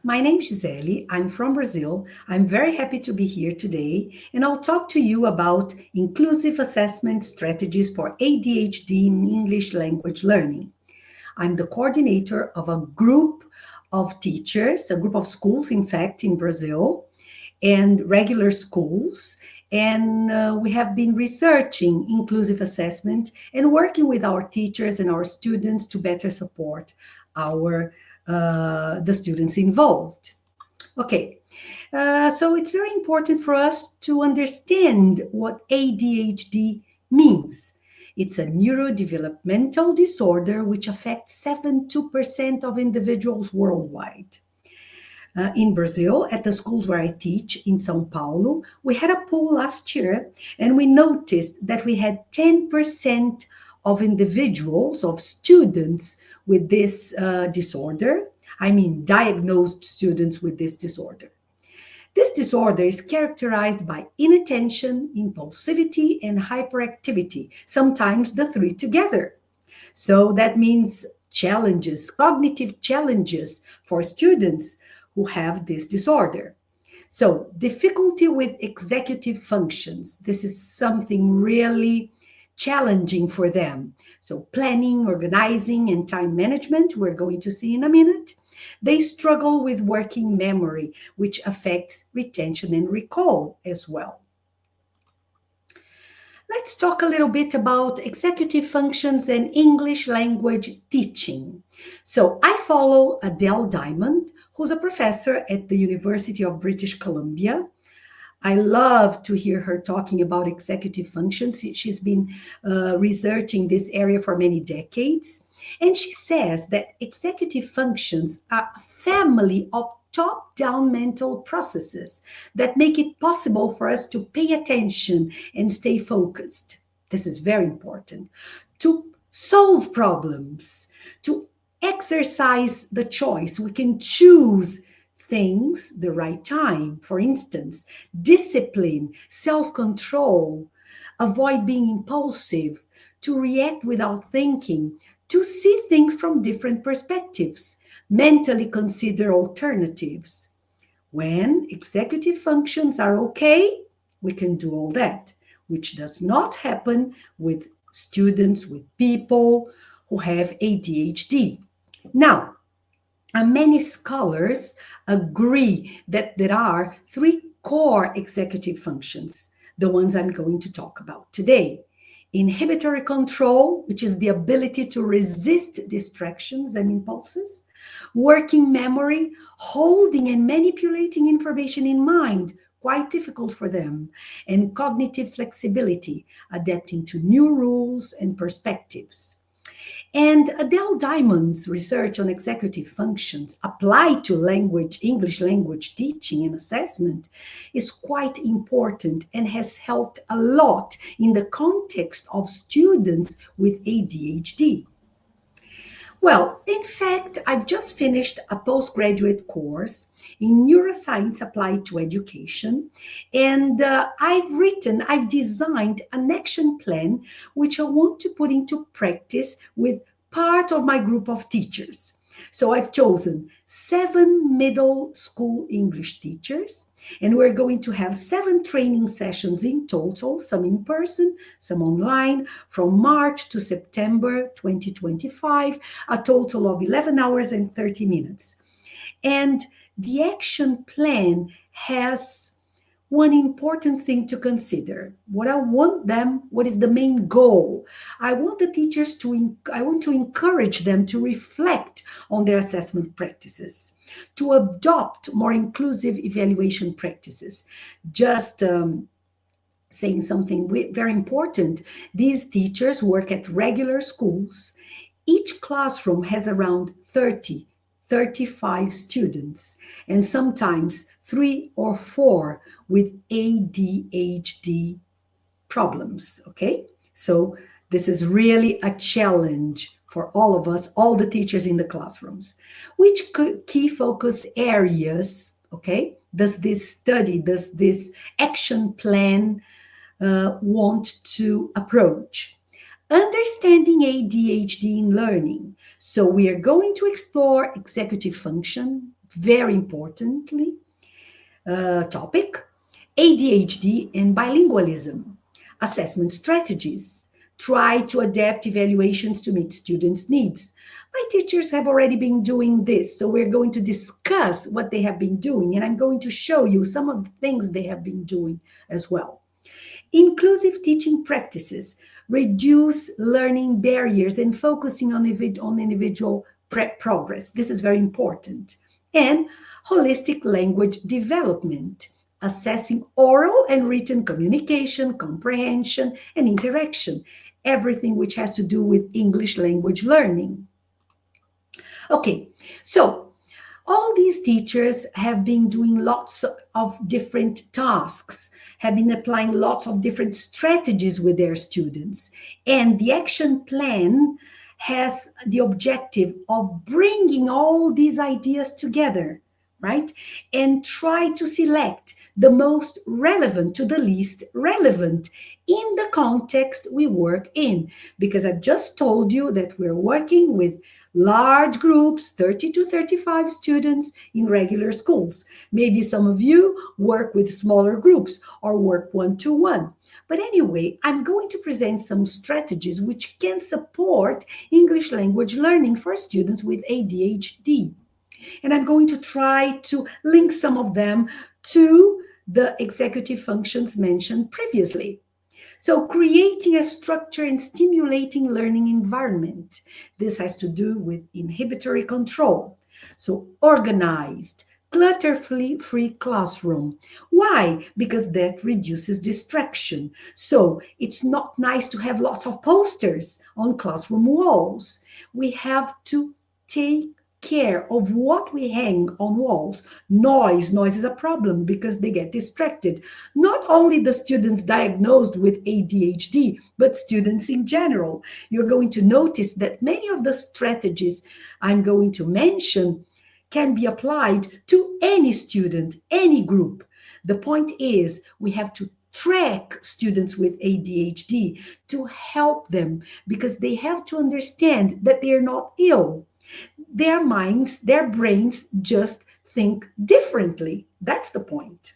My name's Gisele. I'm from Brazil. I'm very happy to be here today, and I'll talk to you about inclusive assessment strategies for ADHD in English language learning. I'm the coordinator of a group of teachers, a group of schools, in fact, in Brazil, and regular schools. And we have been researching inclusive assessment and working with our teachers and our students to better support our the students involved. Okay, so it's very important for us to understand what ADHD means. It's a neurodevelopmental disorder which affects 72% of individuals worldwide. In Brazil, at the schools where I teach in São Paulo, we had a poll last year and we noticed that we had 10% of individuals, of students with this disorder. I mean, diagnosed students with this disorder. This disorder is characterized by inattention, impulsivity, and hyperactivity, sometimes the three together. So that means challenges, cognitive challenges for students who have this disorder. So difficulty with executive functions. This is something really challenging for them. So planning, organizing, and time management, we're going to see in a minute. They struggle with working memory, which affects retention and recall as well. Let's talk a little bit about executive functions and English language teaching. So I follow Adele Diamond, who's a professor at the University of British Columbia. I love to hear her talking about executive functions. She's been researching this area for many decades. And she says that executive functions are a family of top-down mental processes that make it possible for us to pay attention and stay focused. This is very important. To solve problems, to exercise the choice. We can choose things the right time. For instance, discipline, self-control, avoid being impulsive, to react without thinking, to see things from different perspectives, mentally consider alternatives. When executive functions are okay, we can do all that, which does not happen with students, with people who have ADHD. Now, many scholars agree that there are three core executive functions, the ones I'm going to talk about today. Inhibitory control, which is the ability to resist distractions and impulses. Working memory, holding and manipulating information in mind, quite difficult for them. And cognitive flexibility, adapting to new rules and perspectives. And Adele Diamond's research on executive functions applied to English language teaching and assessment is quite important and has helped a lot in the context of students with ADHD. Well, in fact, I've just finished a postgraduate course in Neuroscience Applied to Education, and I've designed an action plan which I want to put into practice with part of my group of teachers. So I've chosen 7 middle school English teachers, and we're going to have 7 training sessions in total, some in person, some online, from March to September 2025, a total of 11 hours and 30 minutes. And the action plan has one important thing to consider. What is the main goal? I want to encourage them to reflect on their assessment practices, to adopt more inclusive evaluation practices. Just saying something very important, these teachers work at regular schools. Each classroom has around 35 students, and sometimes 3 or 4 with ADHD problems, okay? So this is really a challenge for all of us, all the teachers in the classrooms. Which key focus areas, okay, does this action plan want to approach? Understanding ADHD in learning. So we are going to explore executive function, very importantly, topic, ADHD and bilingualism, assessment strategies. Try to adapt evaluations to meet students' needs. My teachers have already been doing this, so we're going to discuss what they have been doing, and I'm going to show you some of the things they have been doing as well. Inclusive teaching practices reduce learning barriers and focusing on individual progress. This is very important. And holistic language development, assessing oral and written communication, comprehension, and interaction, everything which has to do with English language learning. Okay, so all these teachers have been doing lots of different tasks, have been applying lots of different strategies with their students. And the action plan has the objective of bringing all these ideas together, right? And try to select the most relevant to the least relevant in the context we work in. Because I've just told you that we're working with large groups, 30 to 35 students in regular schools. Maybe some of you work with smaller groups or work one-to-one. But anyway, I'm going to present some strategies which can support English language learning for students with ADHD. And I'm going to try to link some of them to the executive functions mentioned previously. So creating a structure and stimulating learning environment. This has to do with inhibitory control. So organized, clutter-free classroom. Why? Because that reduces distraction. So it's not nice to have lots of posters on classroom walls. We have to take care of what we hang on walls. Noise is a problem because they get distracted. Not only the students diagnosed with ADHD, but students in general. You're going to notice that many of the strategies I'm going to mention can be applied to any student, any group. The point is we have to track students with ADHD to help them because they have to understand that they are not ill. Their minds, their brains just think differently. That's the point.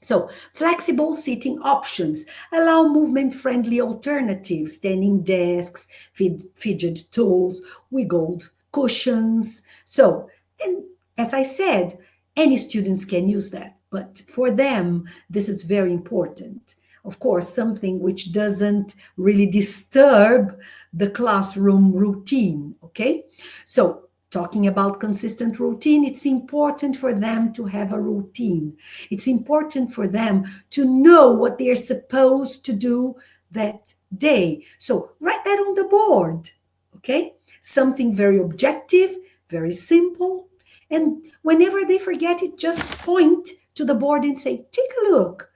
So, flexible seating options allow movement-friendly alternatives, standing desks, fidget tools, wiggled cushions. So, and as I said, any students can use that, but for them, this is very important. Of course, something which doesn't really disturb the classroom routine, okay? So, talking about consistent routine, it's important for them to have a routine. It's important for them to know what they're supposed to do that day. So, write that on the board, okay? Something very objective, very simple. And whenever they forget it, just point to the board and say, take a look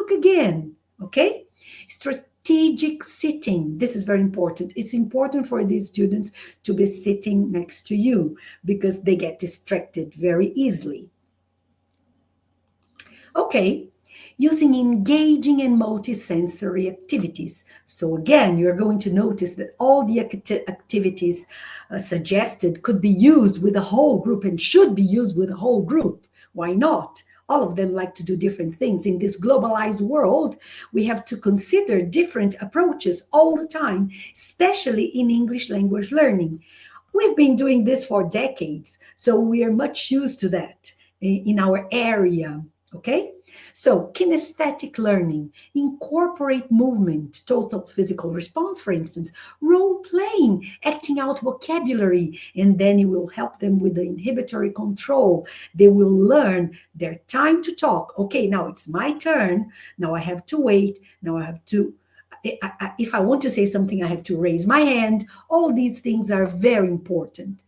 again. Okay? Strategic sitting. This is very important. It's important for these students to be sitting next to you because they get distracted very easily. Okay. Using engaging and multisensory activities. So again, you're going to notice that all the activities suggested could be used with a whole group and should be used with a whole group. Why not? All of them like to do different things. In this globalized world, we have to consider different approaches all the time, especially in English language learning. We've been doing this for decades, so we are much used to that in our area, okay? So kinesthetic learning, incorporate movement, total physical response, for instance, role-playing, acting out vocabulary, and then it will help them with the inhibitory control. They will learn their time to talk. Okay, now it's my turn. Now I have to wait. Now I have to, if I want to say something, I have to raise my hand. All these things are very important.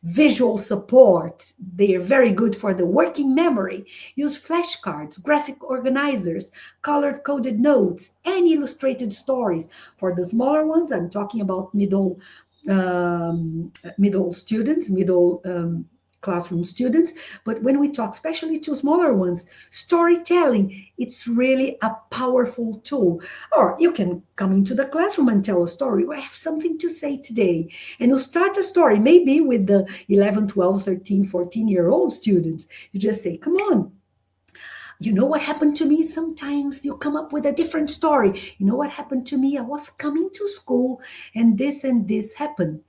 Visual support, they are very good for the working memory. Use flashcards, graphic organizers, color-coded notes, and illustrated stories. For the smaller ones, I'm talking about middle students, middle classroom students, but when we talk especially to smaller ones, storytelling, it's really a powerful tool. Or you can come into the classroom and tell a story. I have something to say today. And you start a story, maybe with the 11, 12, 13, 14-year-old students. You just say, come on, you know what happened to me? Sometimes you come up with a different story. You know what happened to me? I was coming to school and this happened.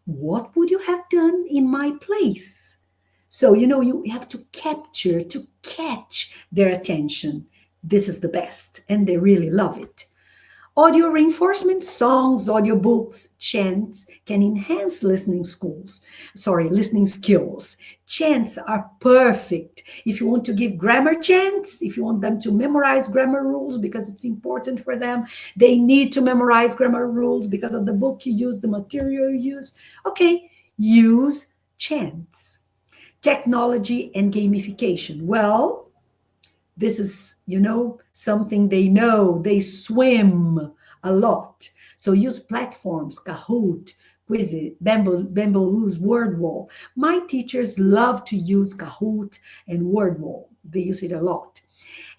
What would you have done in my place? So, you have to catch their attention. This is the best, and they really love it. Audio reinforcement, songs, audiobooks, chants can enhance listening skills. Chants are perfect. If you want to give grammar chants, if you want them to memorize grammar rules because it's important for them, they need to memorize grammar rules because of the book you use, the material you use. Okay, use chants. Technology and gamification. Well, this is, something they know. They swim a lot. So use platforms, Kahoot, Quizlet, Bamboozle, WordWall. My teachers love to use Kahoot and WordWall. They use it a lot.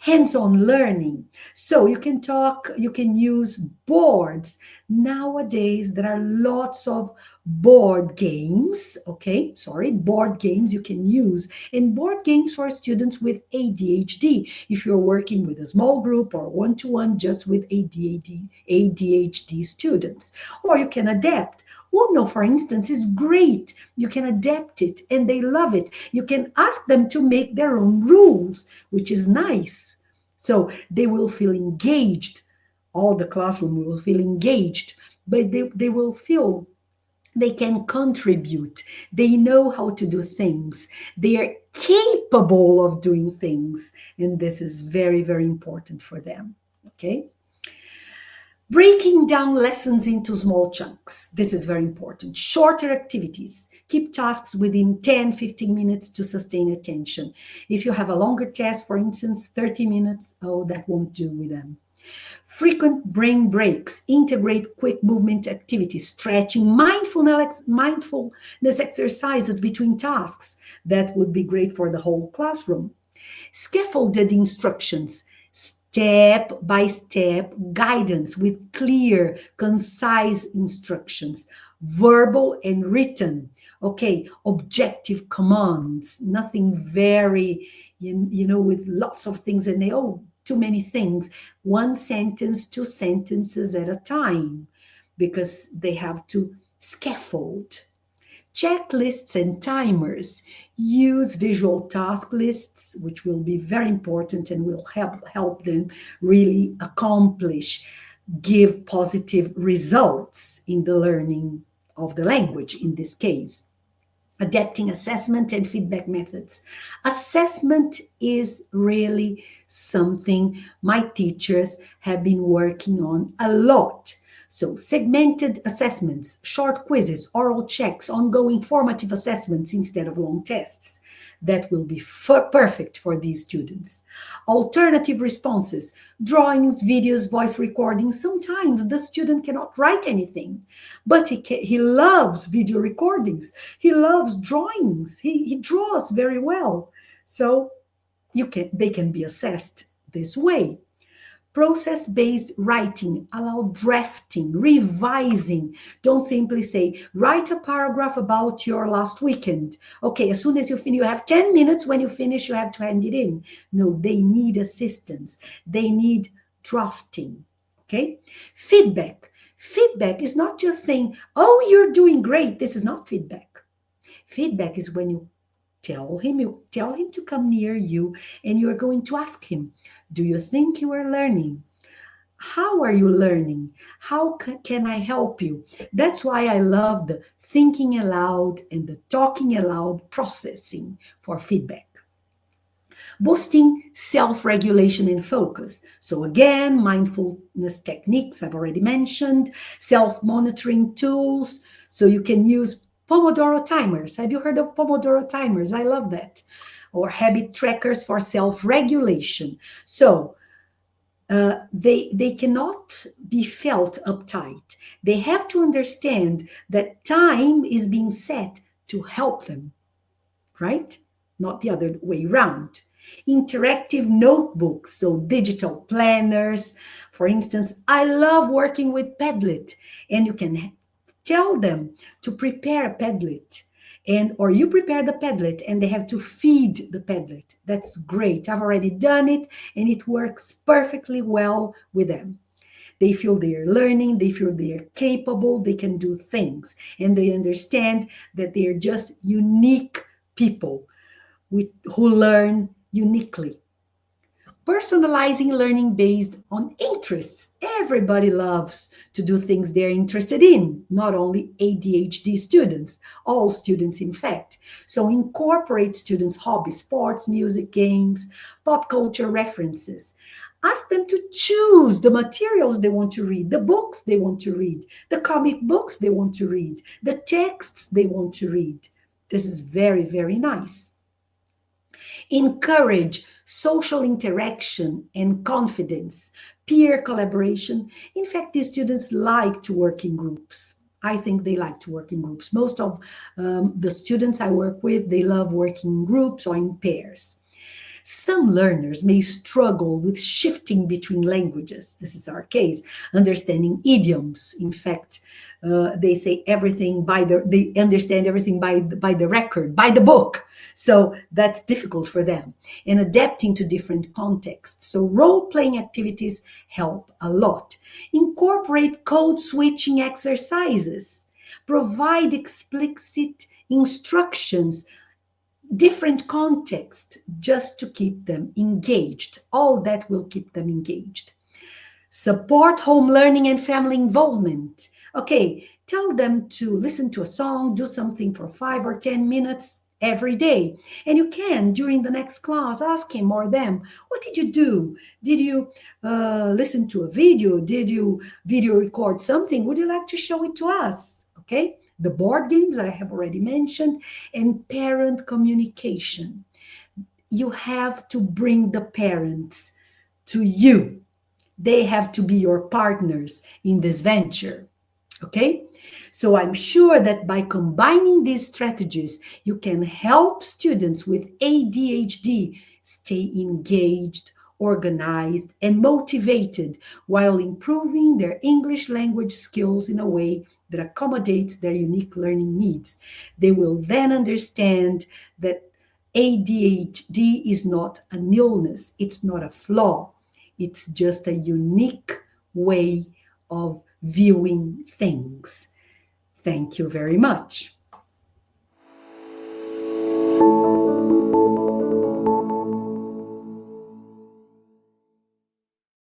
Hands-on learning. So you can use boards. Nowadays, there are lots of board games, board games you can use, and board games for students with ADHD. If you're working with a small group or one-to-one just with ADHD students, or you can adapt. Uno, for instance, is great. You can adapt it and they love it. You can ask them to make their own rules, which is nice. So they will feel engaged. All the classroom will feel engaged, but they will feel they can contribute. They know how to do things. They are capable of doing things. And this is very, very important for them. Okay? Breaking down lessons into small chunks. This is very important. Shorter activities. Keep tasks within 10, 15 minutes to sustain attention. If you have a longer test, for instance, 30 minutes, that won't do with them. Frequent brain breaks. Integrate quick movement activities, stretching, mindfulness exercises between tasks. That would be great for the whole classroom. Scaffolded instructions. Step-by-step guidance with clear, concise instructions, verbal and written. Okay, objective commands, nothing very, with lots of things and too many things. One sentence, two sentences at a time, because they have to scaffold. Checklists and timers. Use visual task lists, which will be very important and will help them really give positive results in the learning of the language in this case. Adapting assessment and feedback methods. Assessment is really something my teachers have been working on a lot. So segmented assessments, short quizzes, oral checks, ongoing formative assessments instead of long tests. That will be perfect for these students. Alternative responses, drawings, videos, voice recordings. Sometimes the student cannot write anything, but he loves video recordings. He loves drawings. He draws very well. So they can be assessed this way. Process-based writing, allow drafting, revising. Don't simply say, write a paragraph about your last weekend. Okay, as soon as you finish, you have 10 minutes. When you finish, you have to hand it in. No, they need assistance. They need drafting. Okay? Feedback. Feedback is not just saying, oh, you're doing great. This is not feedback. Feedback is when you tell him to come near you and you're going to ask him, do you think you are learning? How are you learning? How can I help you? That's why I love the thinking aloud and the talking aloud processing for feedback. Boosting self-regulation and focus. So again, mindfulness techniques I've already mentioned, self-monitoring tools. So you can use Pomodoro timers. Have you heard of Pomodoro timers? I love that. Or habit trackers for self-regulation. So they cannot be felt uptight. They have to understand that time is being set to help them right? Not the other way around. Interactive notebooks, so digital planners. For instance, I love working with Padlet, and you can tell them to prepare a Padlet, and or you prepare the Padlet and they have to feed the Padlet. That's great. I've already done it and it works perfectly well with them. They feel they're learning, they feel they're capable, they can do things, and they understand that they're just unique people who learn uniquely. Personalizing learning based on interests. Everybody loves to do things they're interested in, not only ADHD students, all students, in fact. So incorporate students' hobbies, sports, music, games, pop culture references. Ask them to choose the materials they want to read, the books they want to read, the comic books they want to read, the texts they want to read. This is very, very nice. Encourage social interaction and confidence, peer collaboration. In fact, these students like to work in groups. I think they like to work in groups. Most of the students I work with, they love working in groups or in pairs. Some learners may struggle with shifting between languages. This is our case, understanding idioms. In fact, they say everything they understand everything by the record, by the book. So that's difficult for them. And adapting to different contexts. So role-playing activities help a lot. Incorporate code switching exercises. Provide explicit instructions, different context, just to keep them engaged. All that will keep them engaged. Support home learning and family involvement. Okay, tell them to listen to a song, do something for 5 or 10 minutes every day. And you can, during the next class, ask him or them, what did you do? Did you listen to a video? Did you video record something? Would you like to show it to us? Okay. The board games I have already mentioned, and parent communication. You have to bring the parents to you. They have to be your partners in this venture. Okay? So I'm sure that by combining these strategies, you can help students with ADHD stay engaged, organized, and motivated while improving their English language skills in a way that accommodates their unique learning needs. They will then understand that ADHD is not an illness, it's not a flaw, it's just a unique way of viewing things. Thank you very much.